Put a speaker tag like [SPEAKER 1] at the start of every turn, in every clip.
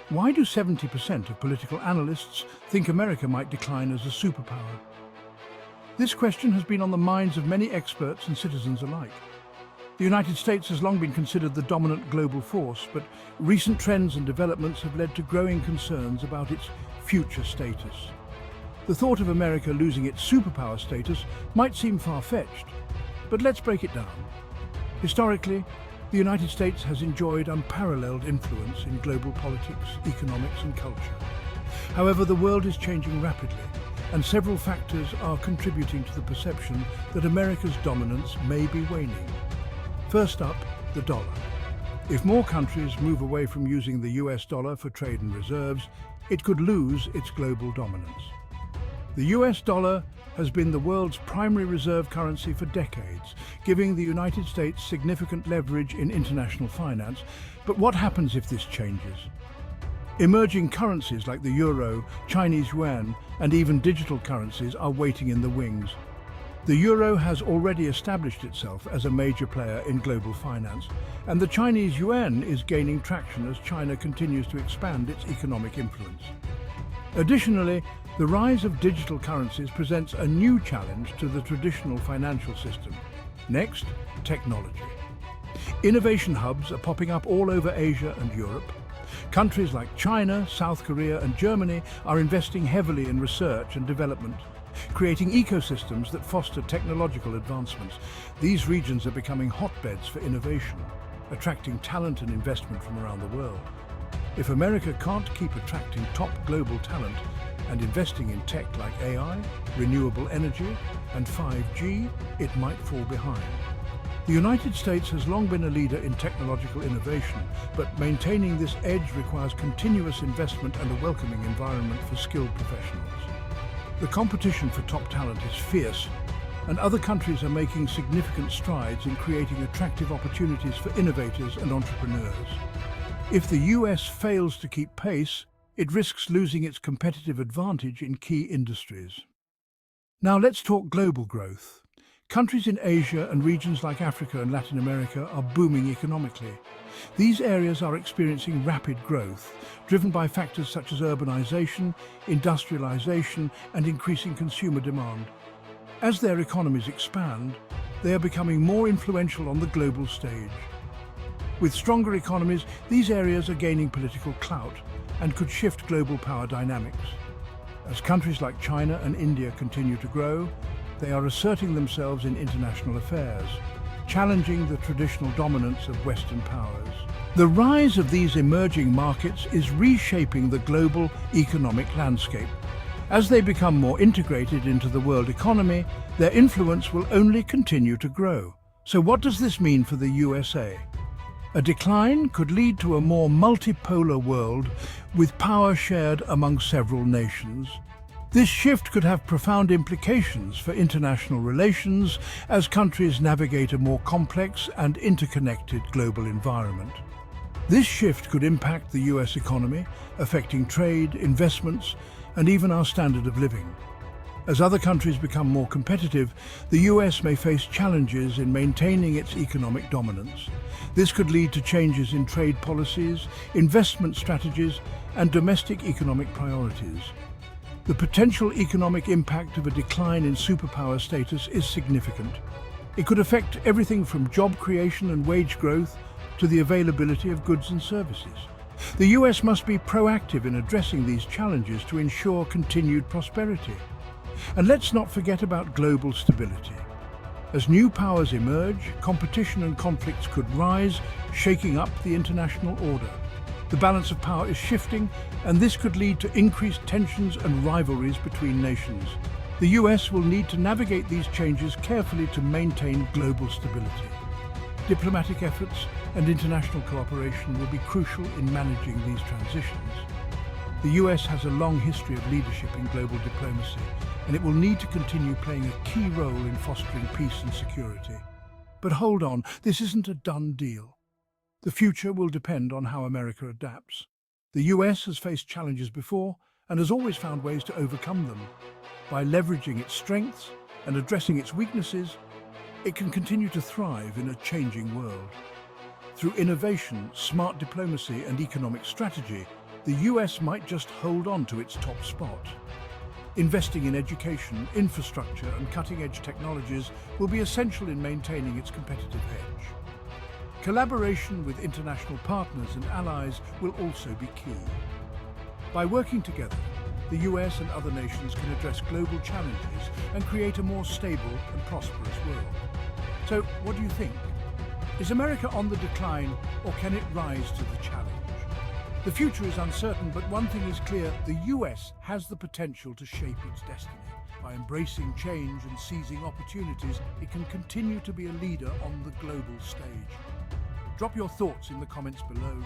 [SPEAKER 1] Why do 70% of political analysts think America might decline as a superpower? This question has been on the minds of many experts and citizens alike. The United States has long been considered the dominant global force, but recent trends and developments have led to growing concerns about its future status. The thought of America losing its superpower status might seem far-fetched, but let's break it down. Historically, the United States has enjoyed unparalleled influence in global politics, economics and culture. However, the world is changing rapidly, and several factors are contributing to the perception that America's dominance may be waning. First up, the dollar. If more countries move away from using the US dollar for trade and reserves, it could lose its global dominance. The US dollar has been the world's primary reserve currency for decades, giving the United States significant leverage in international finance. But what happens if this changes? Emerging currencies like the euro, Chinese yuan, and even digital currencies are waiting in the wings. The euro has already established itself as a major player in global finance, and the Chinese yuan is gaining traction as China continues to expand its economic influence. Additionally, the rise of digital currencies presents a new challenge to the traditional financial system. Next, technology. Innovation hubs are popping up all over Asia and Europe. Countries like China, South Korea and Germany are investing heavily in research and development, creating ecosystems that foster technological advancements. These regions are becoming hotbeds for innovation, attracting talent and investment from around the world. If America can't keep attracting top global talent and investing in tech like AI, renewable energy, and 5G, it might fall behind. The United States has long been a leader in technological innovation, but maintaining this edge requires continuous investment and a welcoming environment for skilled professionals. The competition for top talent is fierce, and other countries are making significant strides in creating attractive opportunities for innovators and entrepreneurs. If the US fails to keep pace, it risks losing its competitive advantage in key industries. Now let's talk global growth. Countries in Asia and regions like Africa and Latin America are booming economically. These areas are experiencing rapid growth, driven by factors such as urbanization, industrialization, and increasing consumer demand. As their economies expand, they are becoming more influential on the global stage. With stronger economies, these areas are gaining political clout and could shift global power dynamics. As countries like China and India continue to grow, they are asserting themselves in international affairs, challenging the traditional dominance of Western powers. The rise of these emerging markets is reshaping the global economic landscape. As they become more integrated into the world economy, their influence will only continue to grow. So what does this mean for the USA? A decline could lead to a more multipolar world with power shared among several nations. This shift could have profound implications for international relations as countries navigate a more complex and interconnected global environment. This shift could impact the US economy, affecting trade, investments, and even our standard of living. As other countries become more competitive, the US may face challenges in maintaining its economic dominance. This could lead to changes in trade policies, investment strategies, and domestic economic priorities. The potential economic impact of a decline in superpower status is significant. It could affect everything from job creation and wage growth to the availability of goods and services. The US must be proactive in addressing these challenges to ensure continued prosperity. And let's not forget about global stability. As new powers emerge, competition and conflicts could rise, shaking up the international order. The balance of power is shifting, and this could lead to increased tensions and rivalries between nations. The US will need to navigate these changes carefully to maintain global stability. Diplomatic efforts and international cooperation will be crucial in managing these transitions. The US has a long history of leadership in global diplomacy, and it will need to continue playing a key role in fostering peace and security. But hold on, this isn't a done deal. The future will depend on how America adapts. The US has faced challenges before and has always found ways to overcome them. By leveraging its strengths and addressing its weaknesses, it can continue to thrive in a changing world. Through innovation, smart diplomacy and economic strategy, the US might just hold on to its top spot. Investing in education, infrastructure and cutting-edge technologies will be essential in maintaining its competitive edge. Collaboration with international partners and allies will also be key. By working together, the US and other nations can address global challenges and create a more stable and prosperous world. So, what do you think? Is America on the decline, or can it rise to the challenge? The future is uncertain, but one thing is clear: the US has the potential to shape its destiny. By embracing change and seizing opportunities, it can continue to be a leader on the global stage. Drop your thoughts in the comments below.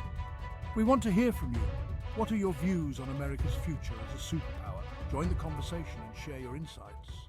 [SPEAKER 1] We want to hear from you. What are your views on America's future as a superpower? Join the conversation and share your insights.